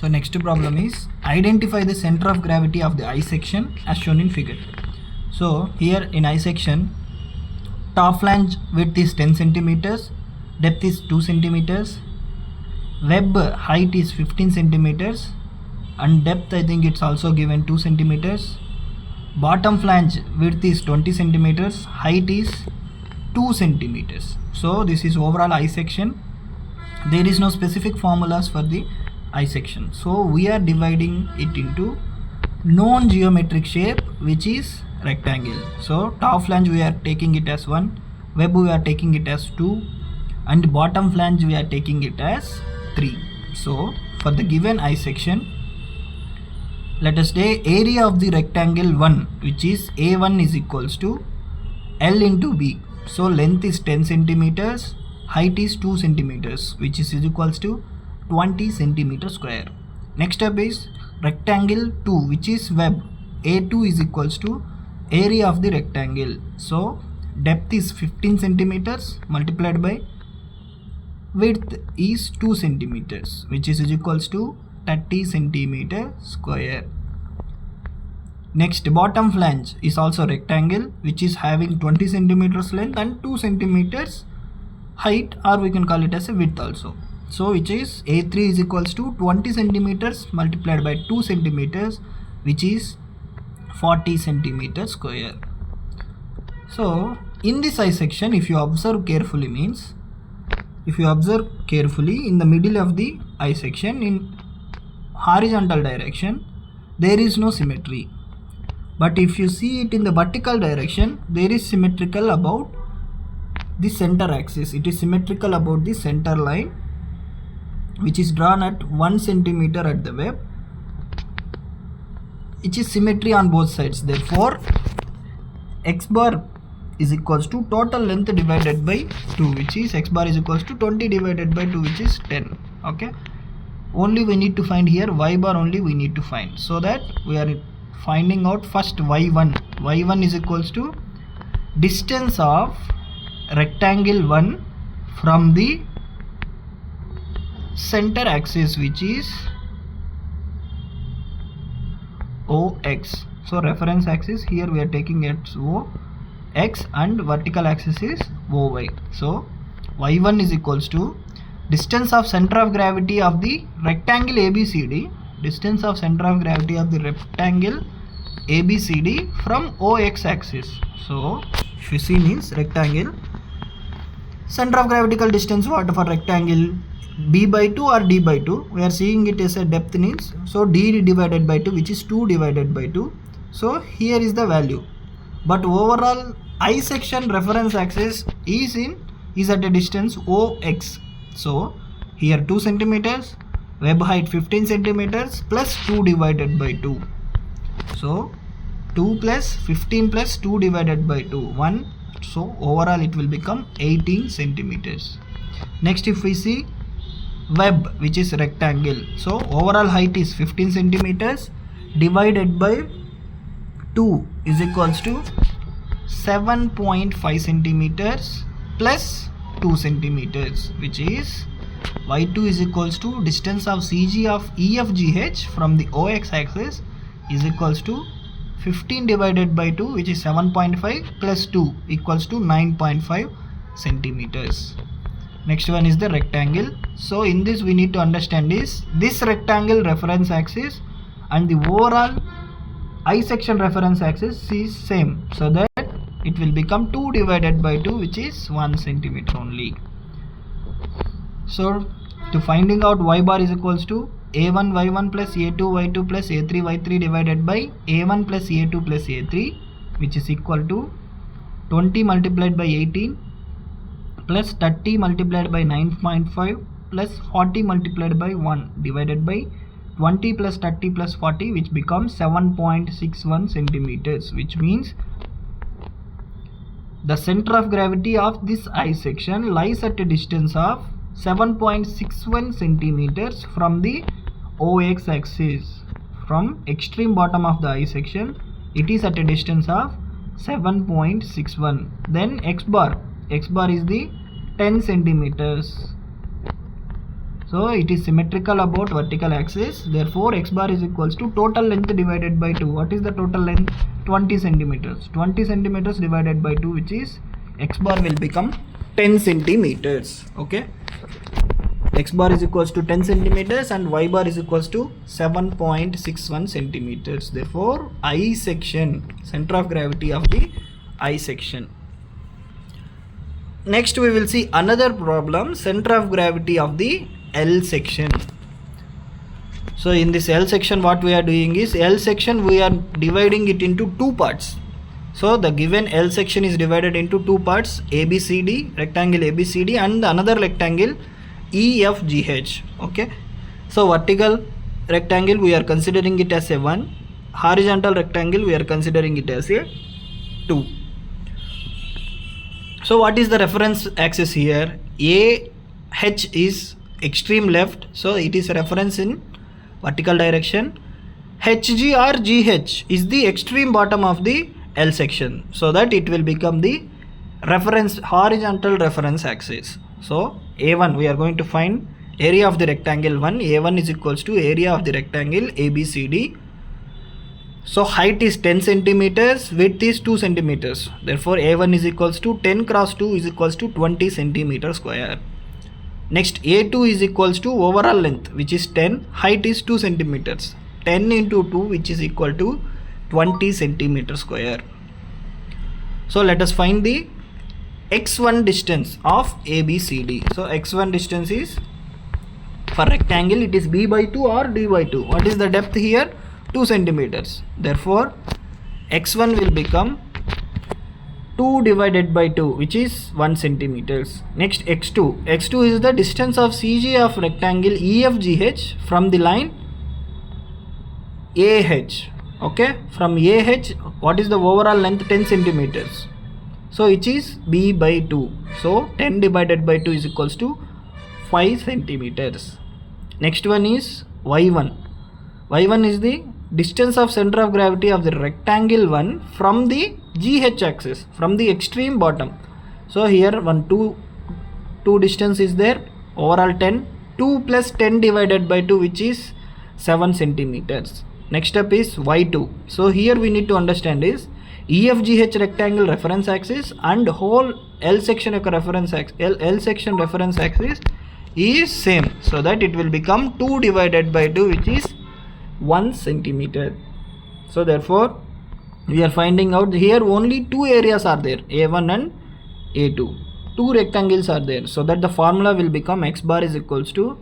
So next problem is identify the center of gravity of the I section as shown in figure. So here in I section, top flange width is 10 centimeters, depth is 2 centimeters, web height is 15 centimeters, and depth I think it's also given 2 centimeters. Bottom flange width is 20 centimeters, height is 2 centimeters. So this is overall I section. There is no specific formulas for the I section. So we are dividing it into known geometric shape, which is rectangle. So top flange we are taking it as 1, web we are taking it as 2, and bottom flange we are taking it as 3. So for the given I section, let us say area of the rectangle 1, which is A1 is equals to L into B. So length is 10 centimeters, height is 2 centimeters, which is equals to 20 centimeter square. Next up is rectangle 2, which is web. A2 is equals to area of the rectangle. So depth is 15 centimeters multiplied by width is 2 centimeters, which is equals to 30 centimeter square. Next, bottom flange is also rectangle, which is having 20 centimeters length and 2 centimeters height, or we can call it as a width also. So which is A3 is equals to 20 centimeters multiplied by 2 centimeters, which is 40 centimeters square. So in this I section, if you observe carefully, in the middle of the I section in horizontal direction, there is no symmetry. But if you see it in the vertical direction, there is symmetrical about the center axis. It is symmetrical about the center line, which is drawn at 1 centimeter at the web, which is symmetry on both sides. Therefore x bar is equals to total length divided by 2, which is x bar is equals to 20 divided by 2, which is 10. Okay, only we need to find here y bar, only we need to find, so that we are finding out first y1 is equals to distance of rectangle 1 from the center axis, which is OX. So reference axis here we are taking it OX and vertical axis is OY. So y1 is equals to distance of center of gravity of the rectangle ABCD, distance of center of gravity of the rectangle ABCD from OX axis. So if you see means rectangle center of gravitational distance, what for rectangle B by 2 or D by 2, we are seeing it as a depth means, so D divided by 2, which is 2 divided by 2. So here is the value, but overall I section reference axis is at a distance OX. So here 2 centimeters, web height 15 centimeters plus 2 divided by 2. So 2 plus 15 plus 2 divided by 2, 1. So overall it will become 18 centimeters. Next, if we see web, which is rectangle, so overall height is 15 centimeters divided by 2 is equals to 7.5 centimeters plus 2 centimeters, which is y2 is equals to distance of CG of EFGH from the OX axis is equals to 15 divided by 2, which is 7.5 plus 2 equals to 9.5 centimeters. Next one is the rectangle. So in this we need to understand is this rectangle reference axis and the overall I section reference axis is same, so that it will become 2 divided by 2, which is 1 centimeter only. So to finding out y bar is equals to A1 y1 plus A2 y2 plus A3 y3 divided by A1 plus A2 plus A3, which is equal to 20 multiplied by 18 plus 30 multiplied by 9.5 plus 40 multiplied by 1 divided by 20 plus 30 plus 40, which becomes 7.61 centimeters, which means the center of gravity of this I section lies at a distance of 7.61 centimeters from the OX axis. From extreme bottom of the I section, it is at a distance of 7.61. Then x bar is the 10 centimeters. So it is symmetrical about vertical axis. Therefore x bar is equals to total length divided by 2. What is the total length? 20 centimeters. 20 centimeters divided by 2, which is x bar will become 10 centimeters. Okay, x bar is equals to 10 centimeters and y bar is equals to 7.61 centimeters. Therefore I section, center of gravity of the I section. Next we will see another problem, center of gravity of the L section. So in this L section what we are doing is, L section we are dividing it into two parts. So the given L section is divided into two parts, ABCD, rectangle ABCD, and another rectangle EFGH. Okay, so vertical rectangle we are considering it as a 1, horizontal rectangle we are considering it as a 2. So what is the reference axis here? AH is extreme left, so it is reference in vertical direction. HG or GH is the extreme bottom of the L section, so that it will become the reference, horizontal reference axis. So A1 we are going to find area of the rectangle 1. A1 is equals to area of the rectangle ABCD. So height is 10 centimeters, width is 2 centimeters. Therefore A1 is equals to 10 cross 2 is equals to 20 centimeter square. Next A2 is equals to overall length, which is 10, height is 2 centimeters. 10 into 2, which is equal to 20 centimeter square. So let us find the x1 distance of ABCD. So x1 distance is, for rectangle it is b by 2 or d by 2. What is the depth here? 2 centimeters. Therefore x1 will become 2 divided by 2, which is 1 centimeters. Next x2. x2 is the distance of CG of rectangle EFGH from the line AH. Okay, from AH what is the overall length? 10 centimeters. So it is b by 2. So 10 divided by 2 is equals to 5 centimeters. Next one is y1. y1 is the distance of center of gravity of the rectangle 1 from the GH axis, from the extreme bottom. So here 2 distance is there, overall 10, 2 plus 10 divided by 2, which is 7 centimeters. Next up is y2. So here we need to understand is EFGH rectangle reference axis and whole L section reference axis, L section reference axis is same, so that it will become 2 divided by 2, which is 1 centimeter. So therefore we are finding out here only two areas are there, A1 and A2. Two rectangles are there, so that the formula will become x bar is equals to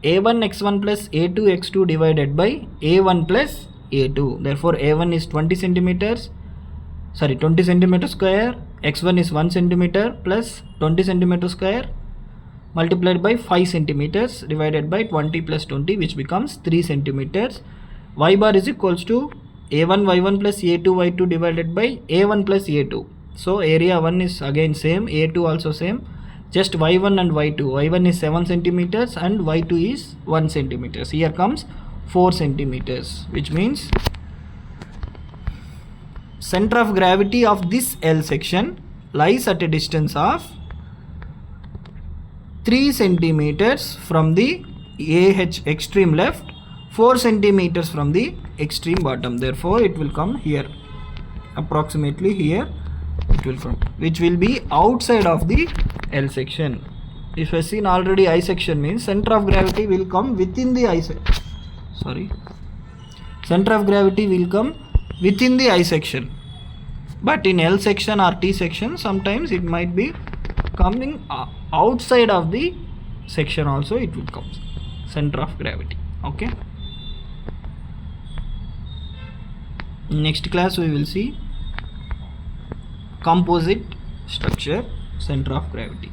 A1 x1 plus A2 x2 divided by A1 plus A2. Therefore A1 is 20 centimeter square, x1 is 1 centimeter plus 20 centimeter square multiplied by 5 centimeters divided by 20 plus 20, which becomes 3 centimeters. Y bar is equals to A1 y1 plus A2 y2 divided by A1 plus A2. So area 1 is again same, A2 also same, just y1 and y2. y1 is 7 centimeters and y2 is 1 centimeters. Here comes 4 centimeters, which means center of gravity of this L section lies at a distance of 3 centimeters from the AH extreme left, 4 centimeters from the extreme bottom. Therefore it will come here, approximately here it will come, which will be outside of the L section. If I seen already I section means center of gravity will come within the I section. Center of gravity will come within the I section, but in L section or T section sometimes it might be coming outside of the section also, it will come center of gravity. Okay, next class we will see composite structure, center of gravity.